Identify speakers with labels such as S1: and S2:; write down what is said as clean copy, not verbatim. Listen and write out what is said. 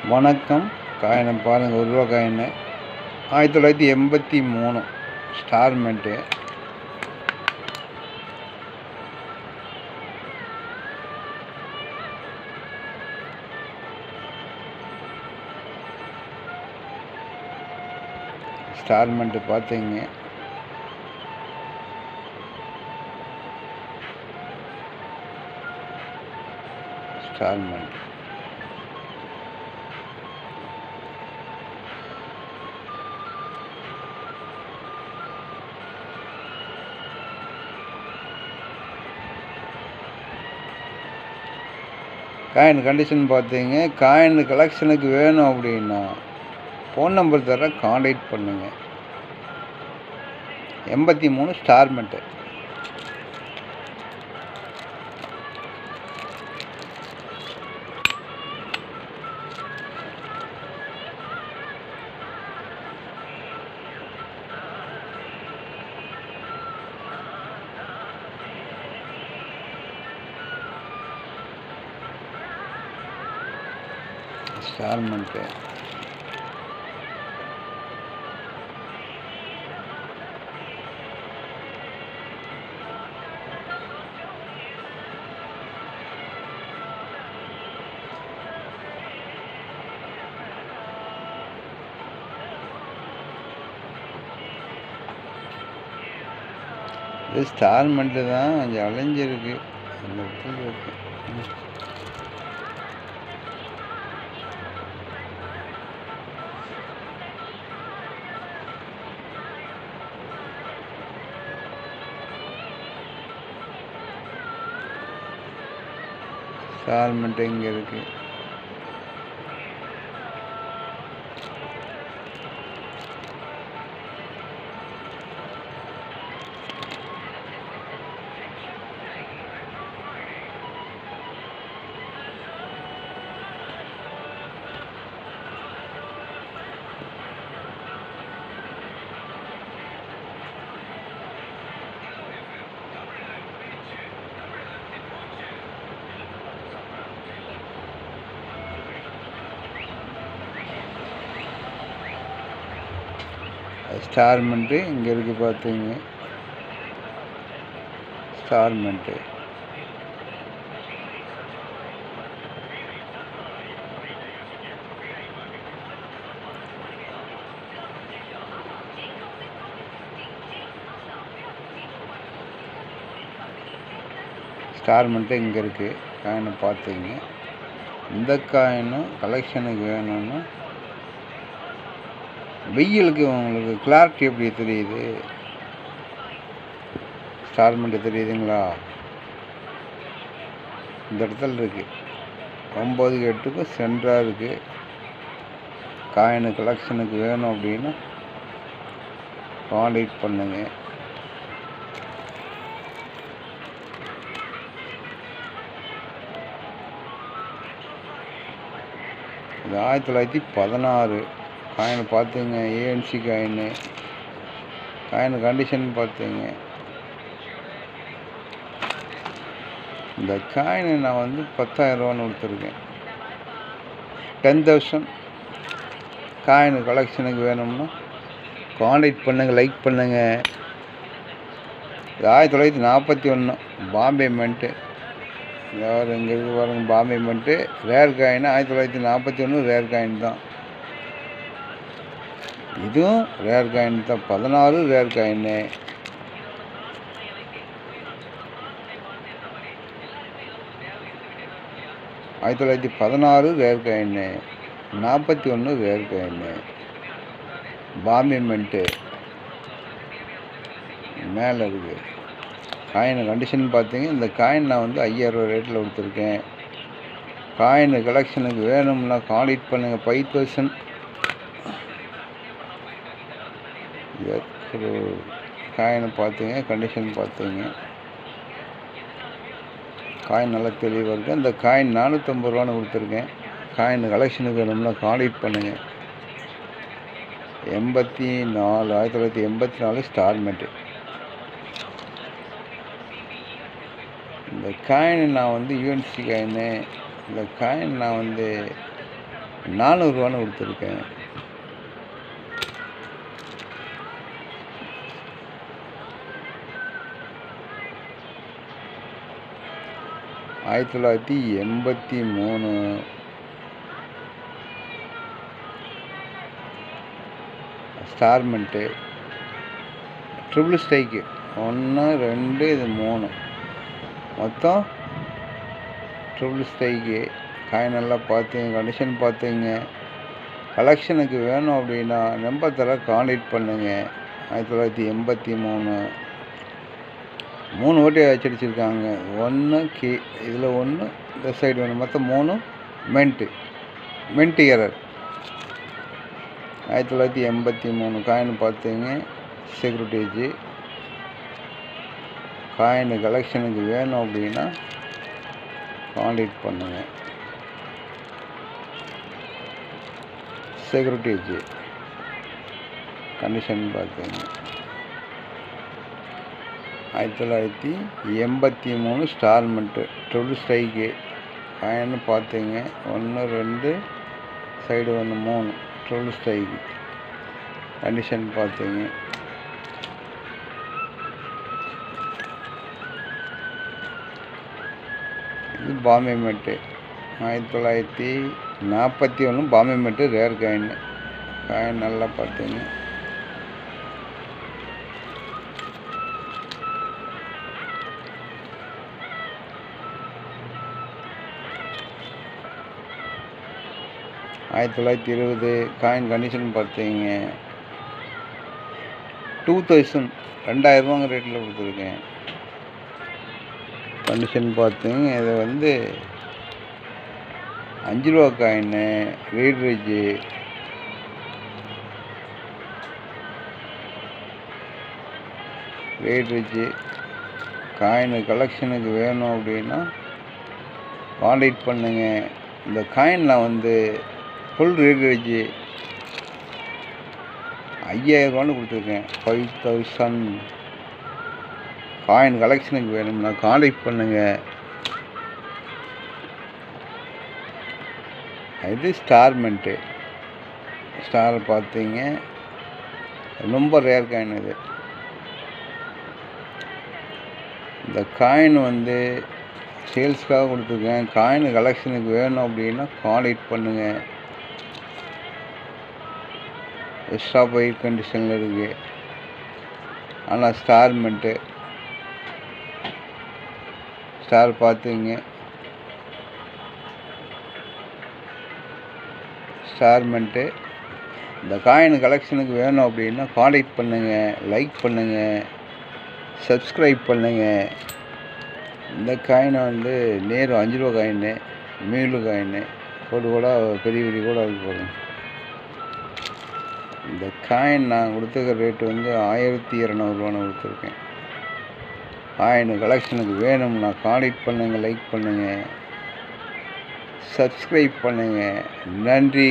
S1: வணக்கம். காயினை பாருங்கள், ரூபா காயின்னு 1983 ஸ்டார்மெண்ட்டு. ஸ்டார்மெண்ட்டு பார்த்தீங்க. ஸ்டார்மெண்ட் காயின் கண்டிஷன் பார்த்தீங்க. காயின் கலெக்ஷனுக்கு வேணும் அப்படின்னா ஃபோன் நம்பர் தர காண்டாக்ட் பண்ணுங்கள். 83 ஸ்டார்மெண்ட்டு. ஸ்டார்மெண்ட்டு இது ஸ்டார்மெண்ட்டு தான் கொஞ்சம் அலைஞ்சிருக்கு. அந்த இடத்துல இருக்கு. ஸ்டார்மெண்ட்டு இங்கே இருக்குது. ஸ்டார்மெண்ட்டு இங்கே இருக்குது பார்த்தீங்க. ஸ்டார்மெண்ட்டு ஸ்டார்மெண்ட்டு இங்கே இருக்குது. காயினை பார்த்தீங்க. இந்த காயினும் கலெக்ஷனுக்கு வேணும்னா வெயிலுக்கு உங்களுக்கு கிளாரிட்டி எப்படி தெரியுது? ஸ்டார்மெண்ட்டு தெரியுதுங்களா? இந்த இடத்துல இருக்குது. 9-8க்கும் சென்டராக இருக்குது. காயினு கலெக்ஷனுக்கு வேணும் அப்படின்னா காண்டாக்ட் பண்ணுங்க. இது 1916 காயினை பார்த்துங்க. ANC coin. காயின் கண்டிஷன் பார்த்துங்க. இந்த காயினை நான் வந்து 10,000 கொடுத்துருக்கேன். 10,000 காயின் கலெக்ஷனுக்கு வேணும்னா காண்டாக்ட் பண்ணுங்கள், லைக் பண்ணுங்கள். இது 1941 பாம்பே மெண்ட்டு. யார் இங்கே இருக்கு பாருங்கள், Bombay mint. Rare coin 1941 rare coin தான். இதுவும் ரேர் காயின் தான். 16 ரேர் காயின்னு. ஆயிரத்தி 1916 ரேர் காயின்னு. 41 ரேர் காயின்னு. பாம்பே மெண்ட்டு மேலே இருக்குது. காயின் கண்டிஷன் பார்த்தீங்க. இந்த காயின் நான் வந்து 5000 ரேட்டில் கொடுத்துருக்கேன். காயின் கலெக்ஷனுக்கு வேணும்னா காண்டாக்ட் பண்ணுங்கள். 5,000 ஒரு காயினை பார்த்துங்க. கண்டிஷன் பார்த்துங்க. காயின் நல்லா தெளிவாக இருக்குது. இந்த காயின் 450 ரூபான்னு கொடுத்துருக்கேன். காயின் கலெக்ஷனுக்கு வேணும்னா காண்டாக்ட் பண்ணுங்கள். 1984 ஸ்டார்மெண்ட்டு. இந்த காயின் நான் வந்து யூஎன்சி காயின்னு. இந்த காயின் நான் வந்து 400 கொடுத்துருக்கேன். ஆயிரத்தி 1983 ஸ்டார்மெண்ட்டு ட்ரிபிள் ஸ்ட்ரைக்கு 1 2 இது 3 மொத்தம் ட்ரிபிள் ஸ்ட்ரைக்கு. காயின் நல்லா பார்த்துங்க, கண்டிஷன் பார்த்துங்க. கலெக்ஷனுக்கு வேணும் அப்படின்னா நம்பர் தர கான்டாக்ட் பண்ணுங்க. 1983 3 ஓட்டி அடிச்சிருக்காங்க. 1 கே இதில் 1 இந்த சைடு வேணும், மொத்தம் 3 மென்ட் எரர். 1983 காயின் பார்த்துங்க. செக்யூரிட்டேஜ் காயின் கலெக்ஷனுக்கு வேணும் அப்படின்னா கான்டாக்ட் பண்ணுங்க. செக்யூரிட்டேஜ் கண்டிஷன் பார்த்துங்க. 1983 ஸ்டார்மெண்ட்டு ட்ரிபிள் ஸ்ட்ரைக்கு காயின் பார்த்துங்க. 1 2 சைடு 1 3 ட்ரிபிள் ஸ்ட்ரைக்கு கண்டிஷன் பார்த்துங்க. இது பாம்பே மெட்டு 1941 பாம்பே மெட்டு ரேர் காயின். காயின் நல்லா பார்த்துங்க. ஆயிரத்தி 1920 காயின் கண்டிஷன் பார்த்துங்க. 2000 ரூபாங்க ரேட்டில் கொடுத்துருக்கேன். கண்டிஷன் பார்த்துங்க. இது வந்து 5 ரூபா காயின்னு ரீட்ரேஜு. காயின் கலெக்ஷனுக்கு வேணும் அப்படின்னா கான்டாக்ட் பண்ணுங்க. இந்த காயினில் வந்து ஃபுல் ரீட்ரேஜு 5000 ரூபான்னு கொடுத்துருக்கேன். 5000 காயின் கலெக்ஷனுக்கு வேணும்னா கான்டாக்ட் பண்ணுங்கள். இது ஸ்டார்மெண்ட்டு ஸ்டார் பார்த்தீங்க. ரொம்ப ரேர் காயின் இது. இந்த காயின் வந்து சேல்ஸ்க்காக கொடுத்துருக்கேன். காயின் கலெக்ஷனுக்கு வேணும் அப்படின்னா கான்டாக்ட் பண்ணுங்கள். எக்ஸ்ட்ரா பைட் கண்டிஷனில் இருக்குது. ஆனால் ஸ்டார்மெண்ட்டு ஸ்டார் பார்த்துங்க. ஸ்டார்மெண்ட்டு இந்த காயின் கலெக்ஷனுக்கு வேணும் அப்படின்னா கான்டாக்ட் பண்ணுங்கள், லைக் பண்ணுங்கள், சப்ஸ்கிரைப் பண்ணுங்கள். இந்த காயினை வந்து நேரு 5 ரூபா காயின்னு, மீளு காயின்னு கூட பெரிய கூட அது போதும். இந்த காயின் நான் கொடுத்துருக்க ரேட்டு வந்து 1200 ரூபான்னு கொடுத்துருக்கேன். காயின் கலெக்ஷனுக்கு வேணும்னா கான்டாக்ட் பண்ணுங்கள், லைக் பண்ணுங்கள், சப்ஸ்கிரைப் பண்ணுங்கள். நன்றி.